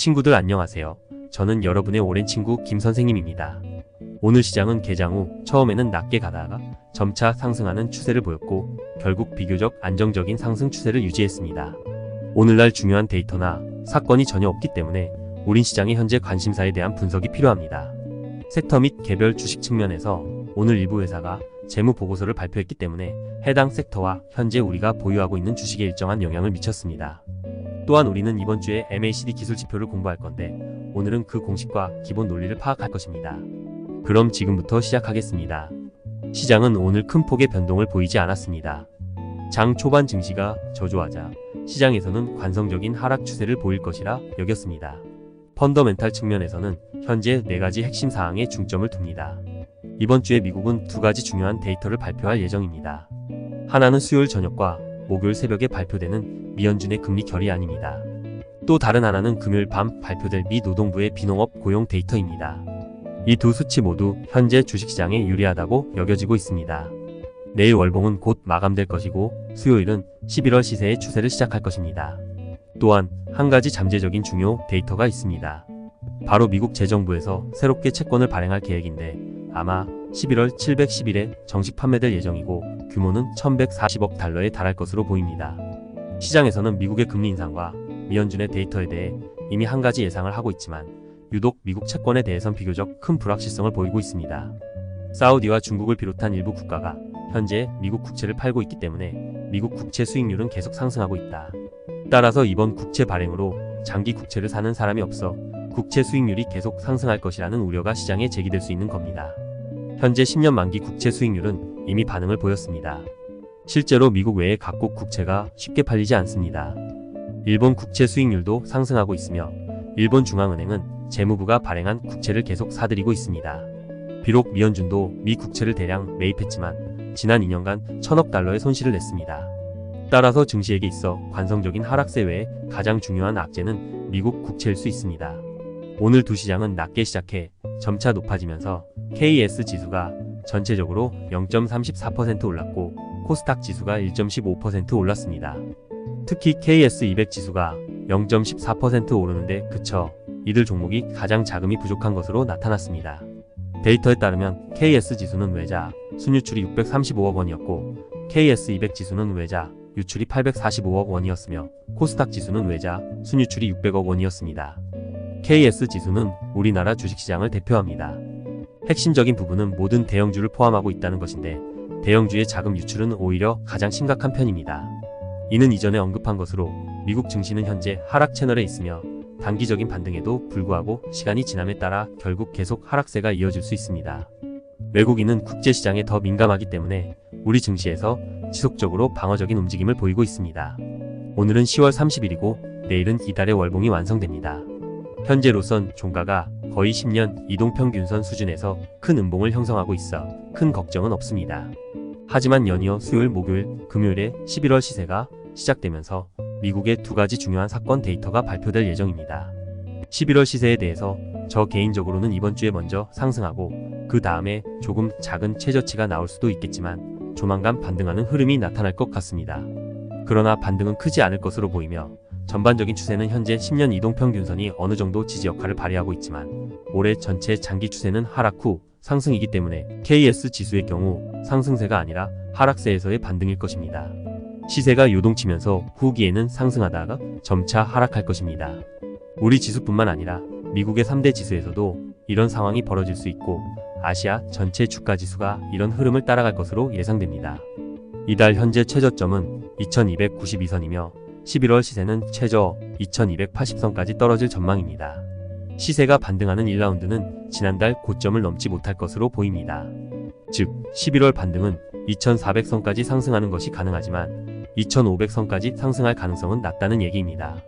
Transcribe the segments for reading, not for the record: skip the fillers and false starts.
친구들 안녕하세요. 저는 여러분의 오랜 친구 김 선생님입니다. 오늘 시장은 개장 후 처음에는 낮게 가다가 점차 상승하는 추세를 보였고 결국 비교적 안정적인 상승 추세를 유지했습니다. 오늘날 중요한 데이터나 사건이 전혀 없기 때문에 우린 시장의 현재 관심사에 대한 분석이 필요합니다. 섹터 및 개별 주식 측면에서 오늘 일부 회사가 재무 보고서를 발표했기 때문에 해당 섹터와 현재 우리가 보유하고 있는 주식에 일정한 영향을 미쳤습니다. 또한 우리는 이번 주에 MACD 기술 지표를 공부할 건데 오늘은 그 공식과 기본 논리를 파악할 것입니다. 그럼 지금부터 시작하겠습니다. 시장은 오늘 큰 폭의 변동을 보이지 않았습니다. 장 초반 증시가 저조하자 시장에서는 관성적인 하락 추세를 보일 것이라 여겼습니다. 펀더멘탈 측면에서는 현재 4가지 핵심 사항에 중점을 둡니다. 이번 주에 미국은 2가지 중요한 데이터를 발표할 예정입니다. 하나는 수요일 저녁과 목요일 새벽에 발표되는 미연준의 금리 결의안입니다. 또 다른 하나는 금요일 밤 발표될 미 노동부의 비농업 고용 데이터입니다. 이 두 수치 모두 현재 주식시장에 유리하다고 여겨지고 있습니다. 내일 월봉은 곧 마감될 것이고 수요일은 11월 시세의 추세를 시작할 것입니다. 또한 한 가지 잠재적인 중요 데이터가 있습니다. 바로 미국 재정부에서 새롭게 채권을 발행할 계획인데 아마 11월 711에 정식 판매될 예정이고 규모는 1140억 달러에 달할 것으로 보입니다. 시장에서는 미국의 금리 인상과 미연준의 데이터에 대해 이미 한 가지 예상을 하고 있지만 유독 미국 채권에 대해선 비교적 큰 불확실성을 보이고 있습니다. 사우디와 중국을 비롯한 일부 국가가 현재 미국 국채를 팔고 있기 때문에 미국 국채 수익률은 계속 상승하고 있다. 따라서 이번 국채 발행으로 장기 국채를 사는 사람이 없어 국채 수익률이 계속 상승할 것이라는 우려가 시장에 제기될 수 있는 겁니다. 현재 10년 만기 국채 수익률은 이미 반응을 보였습니다. 실제로 미국 외의 각국 국채가 쉽게 팔리지 않습니다. 일본 국채 수익률도 상승하고 있으며 일본 중앙은행은 재무부가 발행한 국채를 계속 사들이고 있습니다. 비록 미연준도 미 국채를 대량 매입했지만 지난 2년간 1000억 달러의 손실을 냈습니다. 따라서 증시에게 있어 관성적인 하락세 외에 가장 중요한 악재는 미국 국채일 수 있습니다. 오늘 두 시장은 낮게 시작해 점차 높아지면서 KS 지수가 전체적으로 0.34% 올랐고 코스닥 지수가 1.15% 올랐습니다. 특히 KS200 지수가 0.14% 오르는데 그쳐 이들 종목이 가장 자금이 부족한 것으로 나타났습니다. 데이터에 따르면 KS 지수는 외자 순유출이 635억 원이었고 KS200 지수는 외자 유출이 845억 원이었으며 코스닥 지수는 외자 순유출이 600억 원이었습니다. KS 지수는 우리나라 주식시장을 대표합니다. 핵심적인 부분은 모든 대형주를 포함하고 있다는 것인데 대형주의 자금 유출은 오히려 가장 심각한 편입니다. 이는 이전에 언급한 것으로 미국 증시는 현재 하락 채널에 있으며 단기적인 반등에도 불구하고 시간이 지남에 따라 결국 계속 하락세가 이어질 수 있습니다. 외국인은 국제시장에 더 민감하기 때문에 우리 증시에서 지속적으로 방어적인 움직임을 보이고 있습니다. 오늘은 10월 30일이고 내일은 이달의 월봉이 완성됩니다. 현재로선 종가가 거의 10년 이동평균선 수준에서 큰 음봉을 형성하고 있어 큰 걱정은 없습니다. 하지만 연이어 수요일, 목요일, 금요일에 11월 시세가 시작되면서 미국의 2가지 중요한 사건 데이터가 발표될 예정입니다. 11월 시세에 대해서 저 개인적으로는 이번 주에 먼저 상승하고 그 다음에 조금 작은 최저치가 나올 수도 있겠지만 조만간 반등하는 흐름이 나타날 것 같습니다. 그러나 반등은 크지 않을 것으로 보이며 전반적인 추세는 현재 10년 이동평균선이 어느 정도 지지 역할을 발휘하고 있지만 올해 전체 장기 추세는 하락 후 상승이기 때문에 KS 지수의 경우 상승세가 아니라 하락세에서의 반등일 것입니다. 시세가 요동치면서 후기에는 상승하다가 점차 하락할 것입니다. 우리 지수뿐만 아니라 미국의 3대 지수에서도 이런 상황이 벌어질 수 있고 아시아 전체 주가 지수가 이런 흐름을 따라갈 것으로 예상됩니다. 이달 현재 최저점은 2292선이며 11월 시세는 최저 2280선까지 떨어질 전망입니다. 시세가 반등하는 1라운드는 지난달 고점을 넘지 못할 것으로 보입니다. 즉 11월 반등은 2400선까지 상승하는 것이 가능하지만 2500선까지 상승할 가능성은 낮다는 얘기입니다.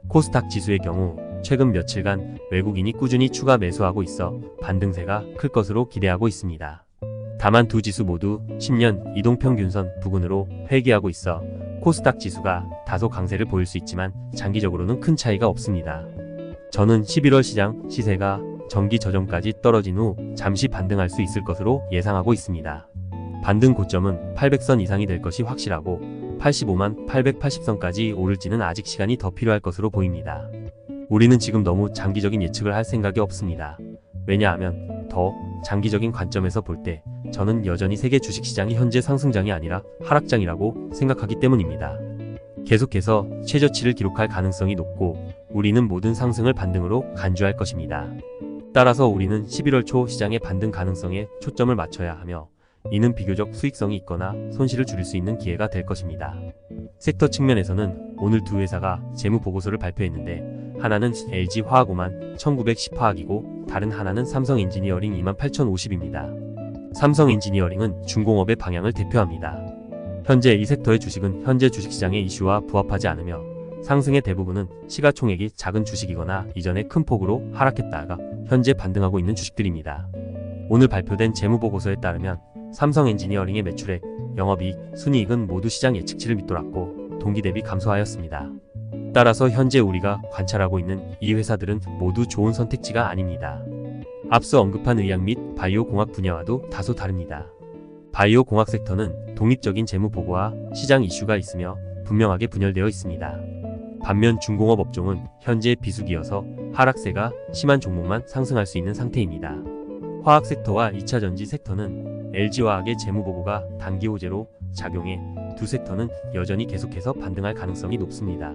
코스닥 지수의 경우 최근 며칠간 외국인이 꾸준히 추가 매수하고 있어 반등세가 클 것으로 기대하고 있습니다. 다만 두 지수 모두 10년 이동평균선 부근으로 회귀하고 있어 코스닥 지수가 다소 강세를 보일 수 있지만 장기적으로는 큰 차이가 없습니다. 저는 11월 시장 시세가 정기 저점까지 떨어진 후 잠시 반등할 수 있을 것으로 예상하고 있습니다. 반등 고점은 800선 이상이 될 것이 확실하고 85만 880선까지 오를지는 아직 시간이 더 필요할 것으로 보입니다. 우리는 지금 너무 장기적인 예측을 할 생각이 없습니다. 왜냐하면 더 장기적인 관점에서 볼 때 저는 여전히 세계 주식시장이 현재 상승장이 아니라 하락장이라고 생각하기 때문입니다. 계속해서 최저치를 기록할 가능성이 높고 우리는 모든 상승을 반등으로 간주할 것입니다. 따라서 우리는 11월 초 시장의 반등 가능성에 초점을 맞춰야 하며 이는 비교적 수익성이 있거나 손실을 줄일 수 있는 기회가 될 것입니다. 섹터 측면에서는 오늘 두 회사가 재무보고서를 발표했는데 하나는 LG화학오만 1910화학이고 다른 하나는 삼성엔지니어링 28050입니다. 삼성엔지니어링은 중공업의 방향을 대표합니다. 현재 이 섹터의 주식은 현재 주식시장의 이슈와 부합하지 않으며 상승의 대부분은 시가총액이 작은 주식이거나 이전에 큰 폭으로 하락했다가 현재 반등하고 있는 주식들입니다. 오늘 발표된 재무보고서에 따르면 삼성엔지니어링의 매출액, 영업이익, 순이익은 모두 시장 예측치를 밑돌았고 동기 대비 감소하였습니다. 따라서 현재 우리가 관찰하고 있는 이 회사들은 모두 좋은 선택지가 아닙니다. 앞서 언급한 의학 및 바이오 공학 분야와도 다소 다릅니다. 바이오 공학 섹터는 독립적인 재무 보고와 시장 이슈가 있으며 분명하게 분열되어 있습니다. 반면 중공업 업종은 현재 비수기여서 하락세가 심한 종목만 상승할 수 있는 상태입니다. 화학 섹터와 2차 전지 섹터는 LG화학의 재무 보고가 단기 호재로 작용해 두 섹터는 여전히 계속해서 반등할 가능성이 높습니다.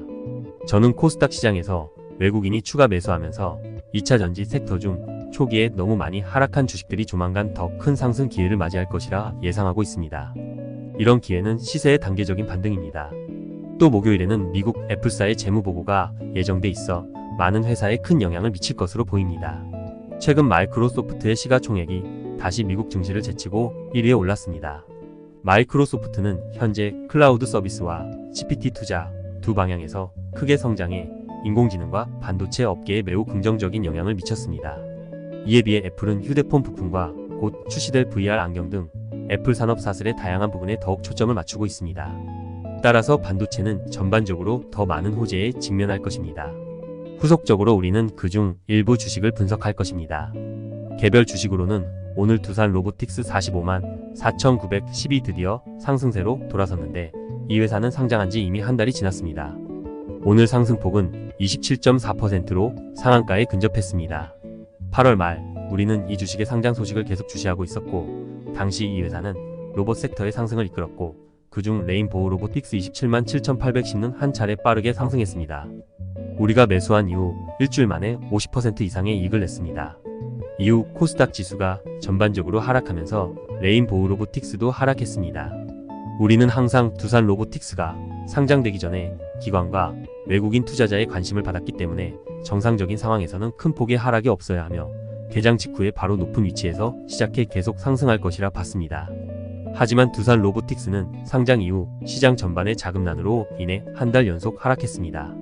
저는 코스닥 시장에서 외국인이 추가 매수하면서 2차 전지 섹터 중 초기에 너무 많이 하락한 주식들이 조만간 더 큰 상승 기회를 맞이할 것이라 예상하고 있습니다. 이런 기회는 시세의 단계적인 반등입니다. 또 목요일에는 미국 애플사의 재무 보고가 예정돼 있어 많은 회사에 큰 영향을 미칠 것으로 보입니다. 최근 마이크로소프트의 시가총액이 다시 미국 증시를 제치고 1위에 올랐습니다. 마이크로소프트는 현재 클라우드 서비스와 GPT 투자 두 방향에서 크게 성장해 인공지능과 반도체 업계에 매우 긍정적인 영향을 미쳤습니다. 이에 비해 애플은 휴대폰 부품과 곧 출시될 VR 안경 등 애플 산업 사슬의 다양한 부분에 더욱 초점을 맞추고 있습니다. 따라서 반도체는 전반적으로 더 많은 호재에 직면할 것입니다. 후속적으로 우리는 그중 일부 주식을 분석할 것입니다. 개별 주식으로는 오늘 두산 로보틱스 45만 4,910이 드디어 상승세로 돌아섰는데 이 회사는 상장한 지 이미 한 달이 지났습니다. 오늘 상승폭은 27.4%로 상한가에 근접했습니다. 8월 말 우리는 이 주식의 상장 소식을 계속 주시하고 있었고 당시 이 회사는 로봇 섹터의 상승을 이끌었고 그중 레인보우 로보틱스 27만 7,810는 한 차례 빠르게 상승했습니다. 우리가 매수한 이후 일주일 만에 50% 이상의 이익을 냈습니다. 이후 코스닥 지수가 전반적으로 하락하면서 레인보우 로보틱스도 하락했습니다. 우리는 항상 두산 로보틱스가 상장되기 전에 기관과 외국인 투자자의 관심을 받았기 때문에 정상적인 상황에서는 큰 폭의 하락이 없어야 하며 개장 직후에 바로 높은 위치에서 시작해 계속 상승할 것이라 봤습니다. 하지만 두산 로보틱스는 상장 이후 시장 전반의 자금난으로 인해 한 달 연속 하락했습니다.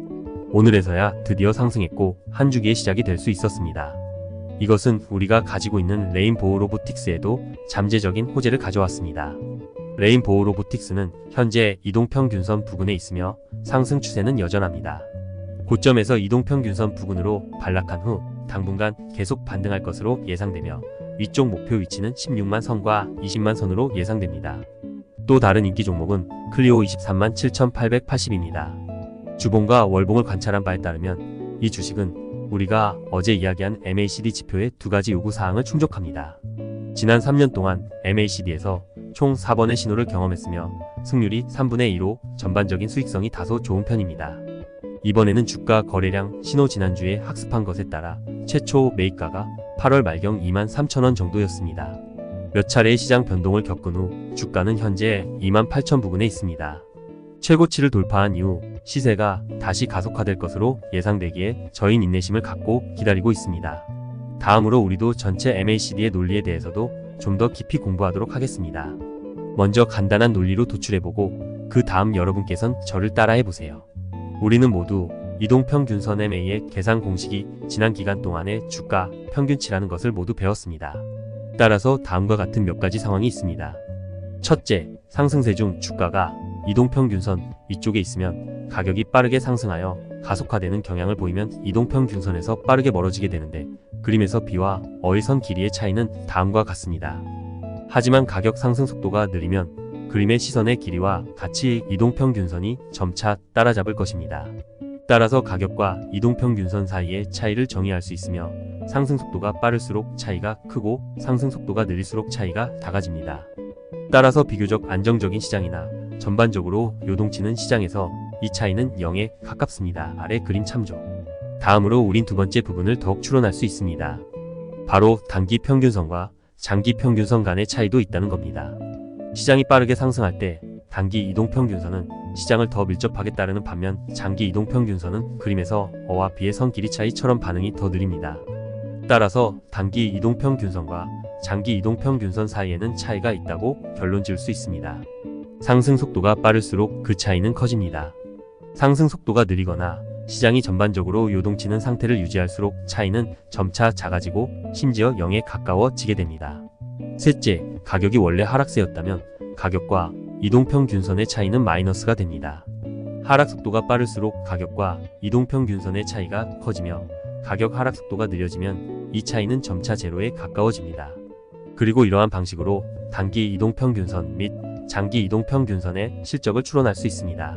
오늘에서야 드디어 상승했고 한 주기의 시작이 될 수 있었습니다. 이것은 우리가 가지고 있는 레인보우 로보틱스에도 잠재적인 호재를 가져왔습니다. 레인보우 로보틱스는 현재 이동평균선 부근에 있으며 상승 추세는 여전합니다. 고점에서 이동평균선 부근으로 반락한 후 당분간 계속 반등할 것으로 예상되며 위쪽 목표 위치는 16만 선과 20만 선으로 예상됩니다. 또 다른 인기 종목은 클리오 23만 7,880입니다. 주봉과 월봉을 관찰한 바에 따르면 이 주식은 우리가 어제 이야기한 MACD 지표의 두 가지 요구사항을 충족합니다. 지난 3년 동안 MACD에서 총 4번의 신호를 경험했으며 승률이 3분의 2로 전반적인 수익성이 다소 좋은 편입니다. 이번에는 주가 거래량 신호 지난주에 학습한 것에 따라 최초 매입가가 8월 말경 23,000원 정도였습니다. 몇 차례의 시장 변동을 겪은 후 주가는 현재 28,000 부근에 있습니다. 최고치를 돌파한 이후 시세가 다시 가속화될 것으로 예상되기에 저희는 인내심을 갖고 기다리고 있습니다. 다음으로 우리도 전체 MACD의 논리에 대해서도 좀 더 깊이 공부하도록 하겠습니다. 먼저 간단한 논리로 도출해보고 그 다음 여러분께선 저를 따라해보세요. 우리는 모두 이동평균선 MA의 계산 공식이 지난 기간 동안의 주가 평균치라는 것을 모두 배웠습니다. 따라서 다음과 같은 몇 가지 상황이 있습니다. 첫째, 상승세 중 주가가 이동평균선 위쪽에 있으면 가격이 빠르게 상승하여 가속화되는 경향을 보이면 이동평균선에서 빠르게 멀어지게 되는데 그림에서 B와 어의선 길이의 차이는 다음과 같습니다. 하지만 가격 상승 속도가 느리면 그림의 시선의 길이와 같이 이동평균선이 점차 따라잡을 것입니다. 따라서 가격과 이동평균선 사이의 차이를 정의할 수 있으며 상승 속도가 빠를수록 차이가 크고 상승 속도가 느릴수록 차이가 작아집니다. 따라서 비교적 안정적인 시장이나 전반적으로 요동치는 시장에서 이 차이는 0에 가깝습니다. 아래 그림 참조. 다음으로 우린 두 번째 부분을 더욱 추론할 수 있습니다. 바로 단기 평균선과 장기 평균선 간의 차이도 있다는 겁니다. 시장이 빠르게 상승할 때 단기 이동평균선은 시장을 더 밀접하게 따르는 반면 장기 이동평균선은 그림에서 O와 B의 선 길이 차이처럼 반응이 더 느립니다. 따라서 단기 이동평균선과 장기 이동평균선 사이에는 차이가 있다고 결론 지을 수 있습니다. 상승 속도가 빠를수록 그 차이는 커집니다. 상승 속도가 느리거나 시장이 전반적으로 요동치는 상태를 유지할수록 차이는 점차 작아지고 심지어 0에 가까워지게 됩니다. 셋째, 가격이 원래 하락세였다면 가격과 이동평균선의 차이는 마이너스가 됩니다. 하락 속도가 빠를수록 가격과 이동평균선의 차이가 커지며 가격 하락 속도가 느려지면 이 차이는 점차 제로에 가까워집니다. 그리고 이러한 방식으로 단기 이동평균선 및 장기 이동평균선의 실적을 추론할 수 있습니다.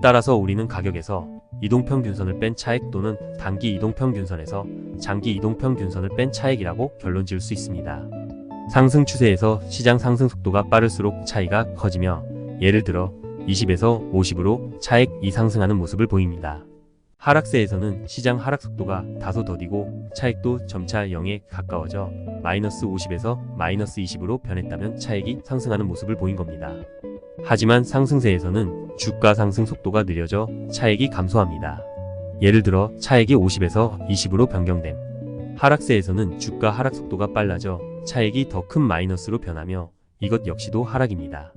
따라서 우리는 가격에서 이동평균선을 뺀 차액 또는 단기 이동평균선에서 장기 이동평균선을 뺀 차액이라고 결론 지을 수 있습니다. 상승 추세에서 시장 상승 속도가 빠를수록 차이가 커지며 예를 들어 20에서 50으로 차액 이 상승하는 모습을 보입니다. 하락세에서는 시장 하락 속도가 다소 더디고 차익도 점차 0에 가까워져 마이너스 50에서 마이너스 20으로 변했다면 차익이 상승하는 모습을 보인 겁니다. 하지만 상승세에서는 주가 상승 속도가 느려져 차익이 감소합니다. 예를 들어 차익이 50에서 20으로 변경됨. 하락세에서는 주가 하락 속도가 빨라져 차익이 더 큰 마이너스로 변하며 이것 역시도 하락입니다.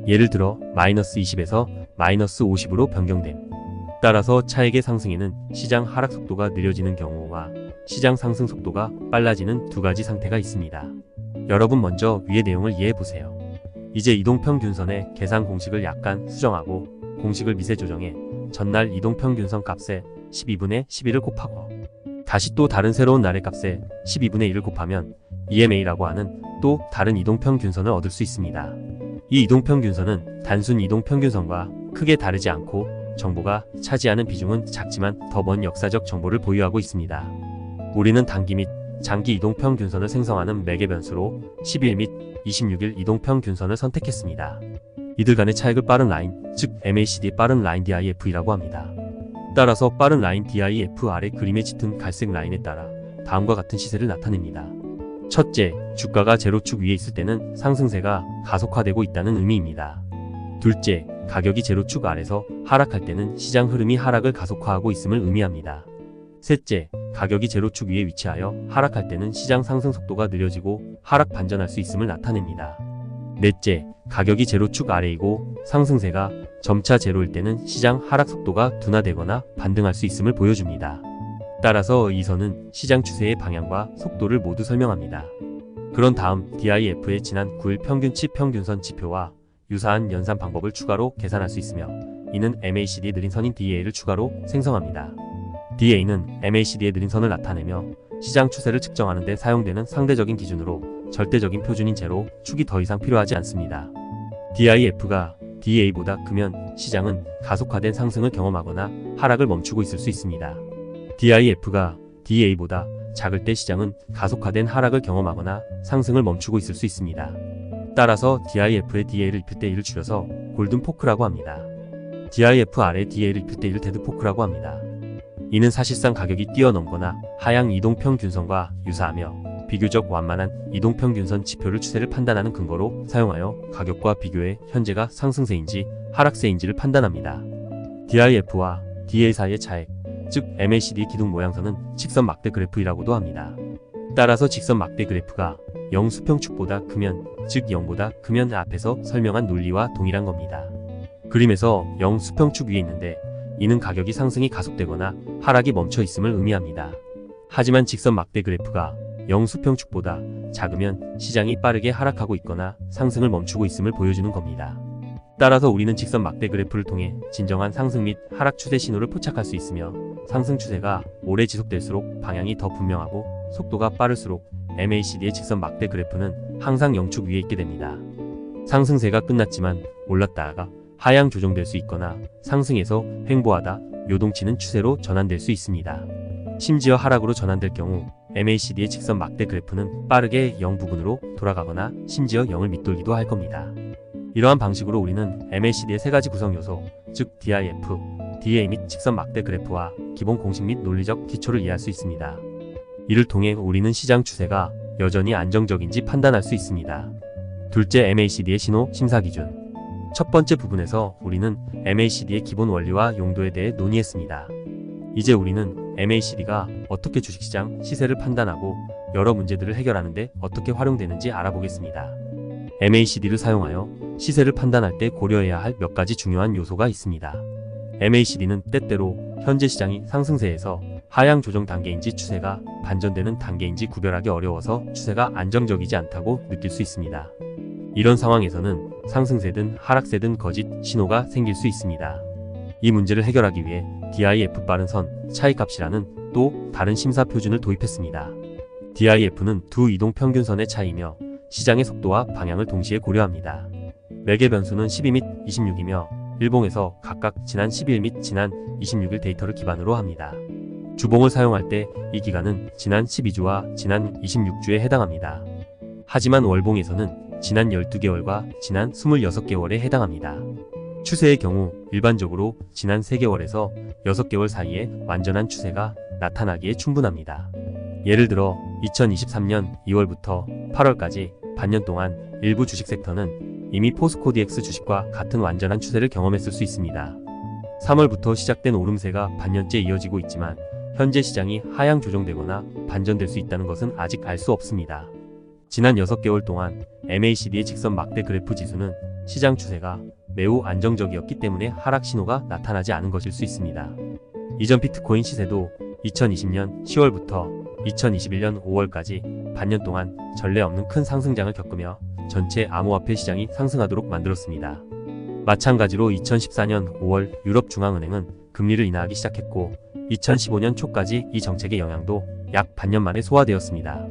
예를 들어 마이너스 20에서 마이너스 50으로 변경됨. 따라서 차익의 상승에는 시장 하락 속도가 느려지는 경우와 시장 상승 속도가 빨라지는 두 가지 상태가 있습니다. 여러분 먼저 위의 내용을 이해해 보세요. 이제 이동평균선의 계산 공식을 약간 수정하고 공식을 미세 조정해 전날 이동평균선 값에 12분의 11을 곱하고 다시 또 다른 새로운 날의 값에 12분의 1을 곱하면 EMA라고 하는 또 다른 이동평균선을 얻을 수 있습니다. 이 이동평균선은 단순 이동평균선과 크게 다르지 않고 정보가 차지하는 비중은 작지만 더 먼 역사적 정보를 보유하고 있습니다. 우리는 단기 및 장기 이동평균선을 생성하는 매개 변수로 11 및 26일 이동평균선을 선택했습니다. 이들 간의 차익을 빠른 라인, 즉 MACD의 빠른 라인 DIF이라고 합니다. 따라서 빠른 라인 DIF 아래 그림에 짙은 갈색 라인에 따라 다음과 같은 시세를 나타냅니다. 첫째, 주가가 제로축 위에 있을 때는 상승세가 가속화되고 있다는 의미입니다. 둘째, 가격이 제로축 아래서 하락할 때는 시장 흐름이 하락을 가속화하고 있음을 의미합니다. 셋째, 가격이 제로축 위에 위치하여 하락할 때는 시장 상승 속도가 느려지고 하락 반전할 수 있음을 나타냅니다. 넷째, 가격이 제로축 아래이고 상승세가 점차 제로일 때는 시장 하락 속도가 둔화되거나 반등할 수 있음을 보여줍니다. 따라서 이 선은 시장 추세의 방향과 속도를 모두 설명합니다. 그런 다음 DIF의 지난 9일 평균치 평균선 지표와 유사한 연산 방법을 추가로 계산할 수 있으며 이는 MACD의 느린 선인 DA를 추가로 생성합니다. DA는 MACD의 느린 선을 나타내며 시장 추세를 측정하는 데 사용되는 상대적인 기준으로 절대적인 표준인 제로 축이 더 이상 필요하지 않습니다. DIF가 DA보다 크면 시장은 가속화된 상승을 경험하거나 하락을 멈추고 있을 수 있습니다. DIF가 DA보다 작을 때 시장은 가속화된 하락을 경험하거나 상승을 멈추고 있을 수 있습니다. 따라서 DIF의 DA를 입힐 때 이를 줄여서 골든포크라고 합니다. DIF 아래 DA를 입힐 때 이를 데드포크라고 합니다. 이는 사실상 가격이 뛰어넘거나 하향 이동평균선과 유사하며 비교적 완만한 이동평균선 지표를 추세를 판단하는 근거로 사용하여 가격과 비교해 현재가 상승세인지 하락세인지를 판단합니다. DIF와 DA 사이의 차액, 즉 MACD 기둥 모양선은 직선 막대 그래프이라고도 합니다. 따라서 직선 막대 그래프가 0 수평축보다 크면, 즉 0보다 크면 앞에서 설명한 논리와 동일한 겁니다. 그림에서 0 수평축 위에 있는데 이는 가격이 상승이 가속되거나 하락이 멈춰 있음을 의미합니다. 하지만 직선 막대 그래프가 0 수평축보다 작으면 시장이 빠르게 하락하고 있거나 상승을 멈추고 있음을 보여주는 겁니다. 따라서 우리는 직선 막대 그래프를 통해 진정한 상승 및 하락 추세 신호를 포착할 수 있으며 상승 추세가 오래 지속될수록 방향이 더 분명하고 속도가 빠를수록 MACD의 직선 막대 그래프는 항상 0축 위에 있게 됩니다. 상승세가 끝났지만 올랐다가 하향 조정될 수 있거나 상승에서 횡보하다 요동치는 추세로 전환될 수 있습니다. 심지어 하락으로 전환될 경우 MACD의 직선 막대 그래프는 빠르게 0 부근으로 돌아가거나 심지어 0을 밑돌기도 할 겁니다. 이러한 방식으로 우리는 MACD의 세 가지 구성 요소, 즉 DIF, DA 및 직선 막대 그래프와 기본 공식 및 논리적 기초를 이해할 수 있습니다. 이를 통해 우리는 시장 추세가 여전히 안정적인지 판단할 수 있습니다. 둘째, MACD의 신호 심사 기준. 첫 번째 부분에서 우리는 MACD의 기본 원리와 용도에 대해 논의했습니다. 이제 우리는 MACD가 어떻게 주식시장 시세를 판단하고 여러 문제들을 해결하는데 어떻게 활용되는지 알아보겠습니다. MACD를 사용하여 시세를 판단할 때 고려해야 할 몇 가지 중요한 요소가 있습니다. MACD는 때때로 현재 시장이 상승세에서 하향 조정 단계인지 추세가 반전되는 단계인지 구별하기 어려워서 추세가 안정적이지 않다고 느낄 수 있습니다. 이런 상황에서는 상승세든 하락세든 거짓 신호가 생길 수 있습니다. 이 문제를 해결하기 위해 DIF 빠른 선 차이값이라는 또 다른 심사 표준을 도입했습니다. DIF는 두 이동 평균선의 차이며 시장의 속도와 방향을 동시에 고려합니다. 매개 변수는 12 및 26이며 일봉에서 각각 지난 12일 및 지난 26일 데이터를 기반으로 합니다. 주봉을 사용할 때 이 기간은 지난 12주와 지난 26주에 해당합니다. 하지만 월봉에서는 지난 12개월과 지난 26개월에 해당합니다. 추세의 경우 일반적으로 지난 3개월에서 6개월 사이에 완전한 추세가 나타나기에 충분합니다. 예를 들어 2023년 2월부터 8월까지 반년 동안 일부 주식 섹터는 이미 포스코 DX 주식과 같은 완전한 추세를 경험했을 수 있습니다. 3월부터 시작된 오름세가 반년째 이어지고 있지만 현재 시장이 하향 조정되거나 반전될 수 있다는 것은 아직 알 수 없습니다. 지난 6개월 동안 MACD의 직선 막대 그래프 지수는 시장 추세가 매우 안정적이었기 때문에 하락 신호가 나타나지 않은 것일 수 있습니다. 이전 비트코인 시세도 2020년 10월부터 2021년 5월까지 반년 동안 전례 없는 큰 상승장을 겪으며 전체 암호화폐 시장이 상승하도록 만들었습니다. 마찬가지로 2014년 5월 유럽중앙은행은 금리를 인하하기 시작했고 2015년 초까지 이 정책의 영향도 약 반년 만에 소화되었습니다.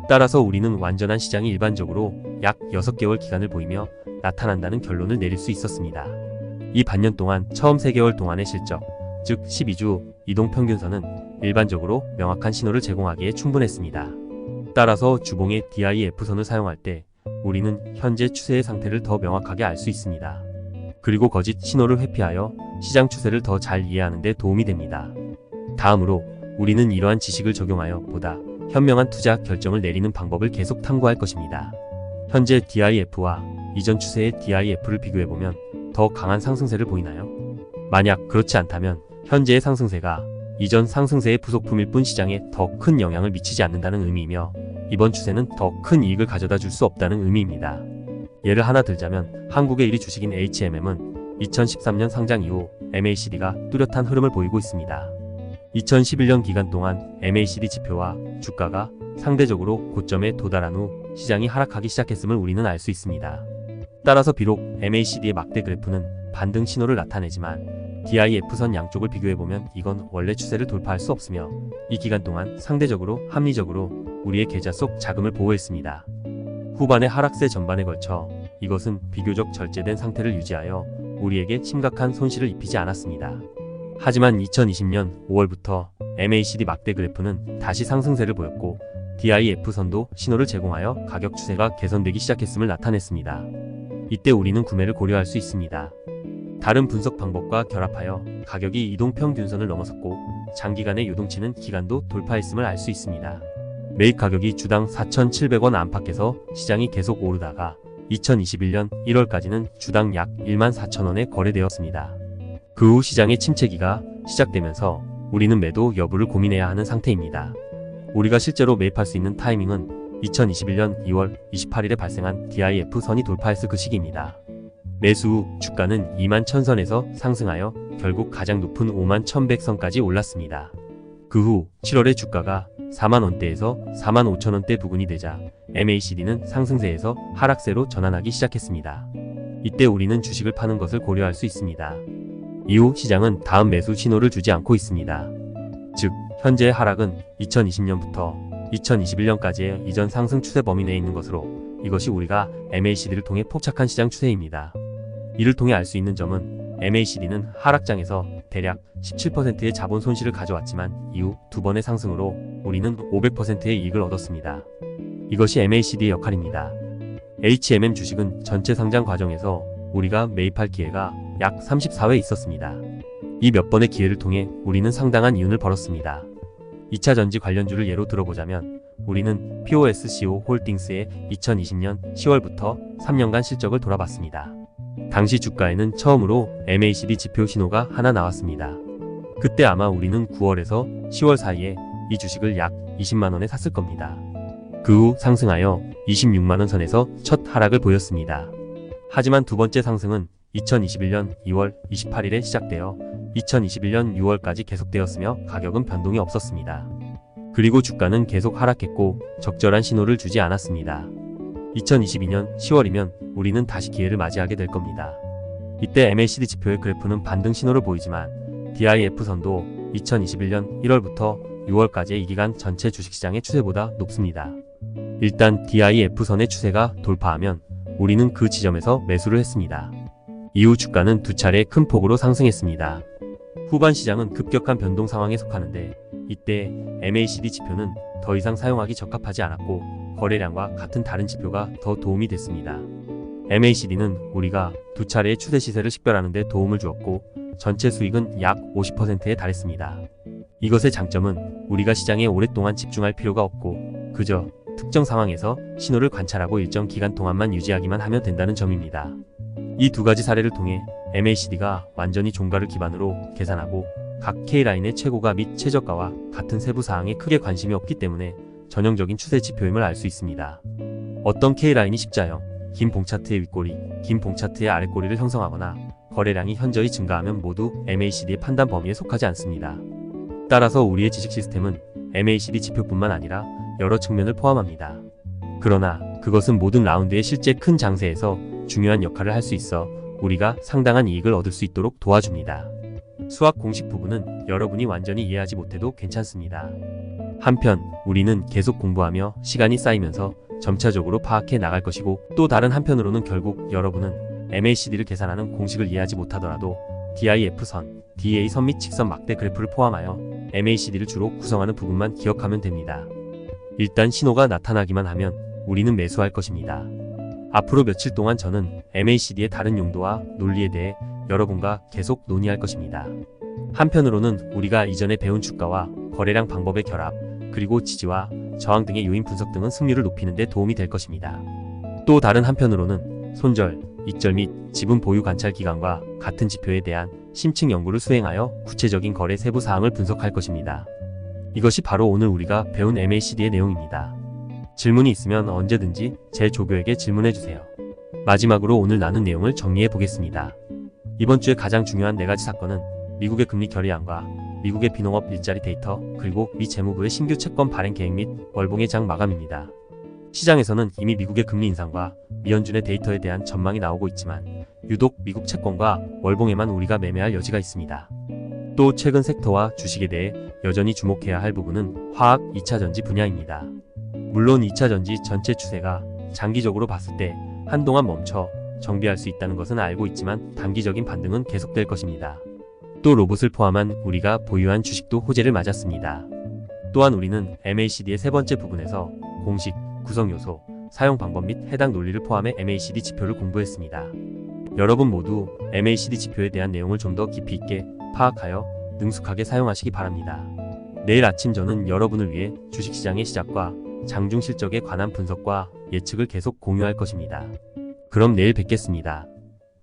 따라서 우리는 완전한 시장이 일반적으로 약 6개월 기간을 보이며 나타난다는 결론을 내릴 수 있었습니다. 이 반년 동안 처음 3개월 동안의 실적, 즉 12주 이동평균선은 일반적으로 명확한 신호를 제공하기에 충분했습니다. 따라서 주봉의 DIF선을 사용할 때 우리는 현재 추세의 상태를 더 명확하게 알 수 있습니다. 그리고 거짓 신호를 회피하여 시장 추세를 더 잘 이해하는 데 도움이 됩니다. 다음으로 우리는 이러한 지식을 적용하여 보다 현명한 투자 결정을 내리는 방법을 계속 탐구할 것입니다. 현재 DIF와 이전 추세의 DIF를 비교해보면 더 강한 상승세를 보이나요? 만약 그렇지 않다면 현재의 상승세가 이전 상승세의 부속품일 뿐 시장에 더 큰 영향을 미치지 않는다는 의미이며 이번 추세는 더 큰 이익을 가져다 줄 수 없다는 의미입니다. 예를 하나 들자면 한국의 1위 주식인 HMM은 2013년 상장 이후 MACD가 뚜렷한 흐름을 보이고 있습니다. 2011년 기간 동안 MACD 지표와 주가가 상대적으로 고점에 도달한 후 시장이 하락하기 시작했음을 우리는 알 수 있습니다. 따라서 비록 MACD의 막대 그래프는 반등 신호를 나타내지만 DIF선 양쪽을 비교해보면 이건 원래 추세를 돌파할 수 없으며 이 기간 동안 상대적으로 합리적으로 우리의 계좌 속 자금을 보호했습니다. 후반의 하락세 전반에 걸쳐 이것은 비교적 절제된 상태를 유지하여 우리에게 심각한 손실을 입히지 않았습니다. 하지만 2020년 5월부터 MACD 막대 그래프는 다시 상승세를 보였고 DIF선도 신호를 제공하여 가격 추세가 개선되기 시작했음을 나타냈습니다. 이때 우리는 구매를 고려할 수 있습니다. 다른 분석 방법과 결합하여 가격이 이동평균선을 넘어섰고 장기간의 요동치는 기간도 돌파했음을 알 수 있습니다. 매입 가격이 주당 4,700원 안팎에서 시장이 계속 오르다가 2021년 1월까지는 주당 약 14,000원에 거래되었습니다. 그 후 시장의 침체기가 시작되면서 우리는 매도 여부를 고민해야 하는 상태입니다. 우리가 실제로 매입할 수 있는 타이밍은 2021년 2월 28일에 발생한 DIF선이 돌파했을 그 시기입니다. 매수 후 주가는 21,000선에서 상승하여 결국 가장 높은 51,100선까지 올랐습니다. 그 후 7월에 주가가 40,000원대에서 45,000원대 부근이 되자 MACD는 상승세에서 하락세로 전환하기 시작했습니다. 이때 우리는 주식을 파는 것을 고려할 수 있습니다. 이후 시장은 다음 매수 신호를 주지 않고 있습니다. 즉, 현재의 하락은 2020년부터 2021년까지의 이전 상승 추세 범위 내에 있는 것으로 이것이 우리가 MACD를 통해 포착한 시장 추세입니다. 이를 통해 알 수 있는 점은 MACD는 하락장에서 대략 17%의 자본 손실을 가져왔지만 이후 두 번의 상승으로 우리는 500%의 이익을 얻었습니다. 이것이 MACD의 역할입니다. HMM 주식은 전체 상장 과정에서 우리가 매입할 기회가 약 34회 있었습니다. 이 몇 번의 기회를 통해 우리는 상당한 이윤을 벌었습니다. 2차 전지 관련주를 예로 들어보자면 우리는 POSCO 홀딩스의 2020년 10월부터 3년간 실적을 돌아봤습니다. 당시 주가에는 처음으로 MACD 지표 신호가 하나 나왔습니다. 그때 아마 우리는 9월에서 10월 사이에 이 주식을 약 20만원에 샀을 겁니다. 그 후 상승하여 26만원 선에서 첫 하락을 보였습니다. 하지만 두 번째 상승은 2021년 2월 28일에 시작되어 2021년 6월까지 계속되었으며 가격은 변동이 없었습니다. 그리고 주가는 계속 하락했고 적절한 신호를 주지 않았습니다. 2022년 10월이면 우리는 다시 기회를 맞이하게 될 겁니다. 이때 MACD 지표의 그래프는 반등 신호를 보이지만 DIF선도 2021년 1월부터 6월까지의 이 기간 전체 주식시장의 추세보다 높습니다. 일단 DIF선의 추세가 돌파하면 우리는 그 지점에서 매수를 했습니다. 이후 주가는 두 차례 큰 폭으로 상승했습니다. 후반 시장은 급격한 변동 상황에 속하는데 이때 MACD 지표는 더 이상 사용하기 적합하지 않았고 거래량과 같은 다른 지표가 더 도움이 됐습니다. MACD는 우리가 두 차례의 추세 시세를 식별하는 데 도움을 주었고 전체 수익은 약 50%에 달했습니다. 이것의 장점은 우리가 시장에 오랫동안 집중할 필요가 없고 그저 특정 상황에서 신호를 관찰하고 일정 기간 동안만 유지하기만 하면 된다는 점입니다. 이 두 가지 사례를 통해 MACD가 완전히 종가를 기반으로 계산하고 각 K라인의 최고가 및 최저가와 같은 세부 사항에 크게 관심이 없기 때문에 전형적인 추세 지표임을 알 수 있습니다. 어떤 K라인이 십자형, 긴 봉차트의 윗꼬리, 긴 봉차트의 아랫꼬리를 형성하거나 거래량이 현저히 증가하면 모두 MACD의 판단 범위에 속하지 않습니다. 따라서 우리의 지식 시스템은 MACD 지표뿐만 아니라 여러 측면을 포함합니다. 그러나 그것은 모든 라운드의 실제 큰 장세에서 중요한 역할을 할 수 있어 우리가 상당한 이익을 얻을 수 있도록 도와줍니다. 수학 공식 부분은 여러분이 완전히 이해하지 못해도 괜찮습니다. 한편 우리는 계속 공부하며 시간이 쌓이면서 점차적으로 파악해 나갈 것이고 또 다른 한편으로는 결국 여러분은 MACD를 계산하는 공식을 이해하지 못하더라도 DIF선, DA선 및 직선 막대 그래프를 포함하여 MACD를 주로 구성하는 부분만 기억하면 됩니다. 일단 신호가 나타나기만 하면 우리는 매수할 것입니다. 앞으로 며칠 동안 저는 MACD의 다른 용도와 논리에 대해 여러분과 계속 논의할 것입니다. 한편으로는 우리가 이전에 배운 주가와 거래량 방법의 결합, 그리고 지지와 저항 등의 요인 분석 등은 승률을 높이는 데 도움이 될 것입니다. 또 다른 한편으로는 손절, 익절 및 지분 보유 관찰 기간과 같은 지표에 대한 심층 연구를 수행하여 구체적인 거래 세부 사항을 분석할 것입니다. 이것이 바로 오늘 우리가 배운 MACD의 내용입니다. 질문이 있으면 언제든지 제 조교에게 질문해주세요. 마지막으로 오늘 나눈 내용을 정리해 보겠습니다. 이번 주에 가장 중요한 4가지 사건은 미국의 금리 결의안과 미국의 비농업 일자리 데이터 그리고 미 재무부의 신규 채권 발행 계획 및 월봉의 장 마감입니다. 시장에서는 이미 미국의 금리 인상과 미연준의 데이터에 대한 전망이 나오고 있지만 유독 미국 채권과 월봉에만 우리가 매매할 여지가 있습니다. 또 최근 섹터와 주식에 대해 여전히 주목해야 할 부분은 화학 2차 전지 분야입니다. 물론 2차 전지 전체 추세가 장기적으로 봤을 때 한동안 멈춰 정비할 수 있다는 것은 알고 있지만 단기적인 반등은 계속될 것입니다. 또 로봇을 포함한 우리가 보유한 주식도 호재를 맞았습니다. 또한 우리는 MACD의 세 번째 부분에서 공식, 구성 요소, 사용 방법 및 해당 논리를 포함해 MACD 지표를 공부했습니다. 여러분 모두 MACD 지표에 대한 내용을 좀 더 깊이 있게 파악하여 능숙하게 사용하시기 바랍니다. 내일 아침 저는 여러분을 위해 주식시장의 시작과 장중 실적에 관한 분석과 예측을 계속 공유할 것입니다. 그럼 내일 뵙겠습니다.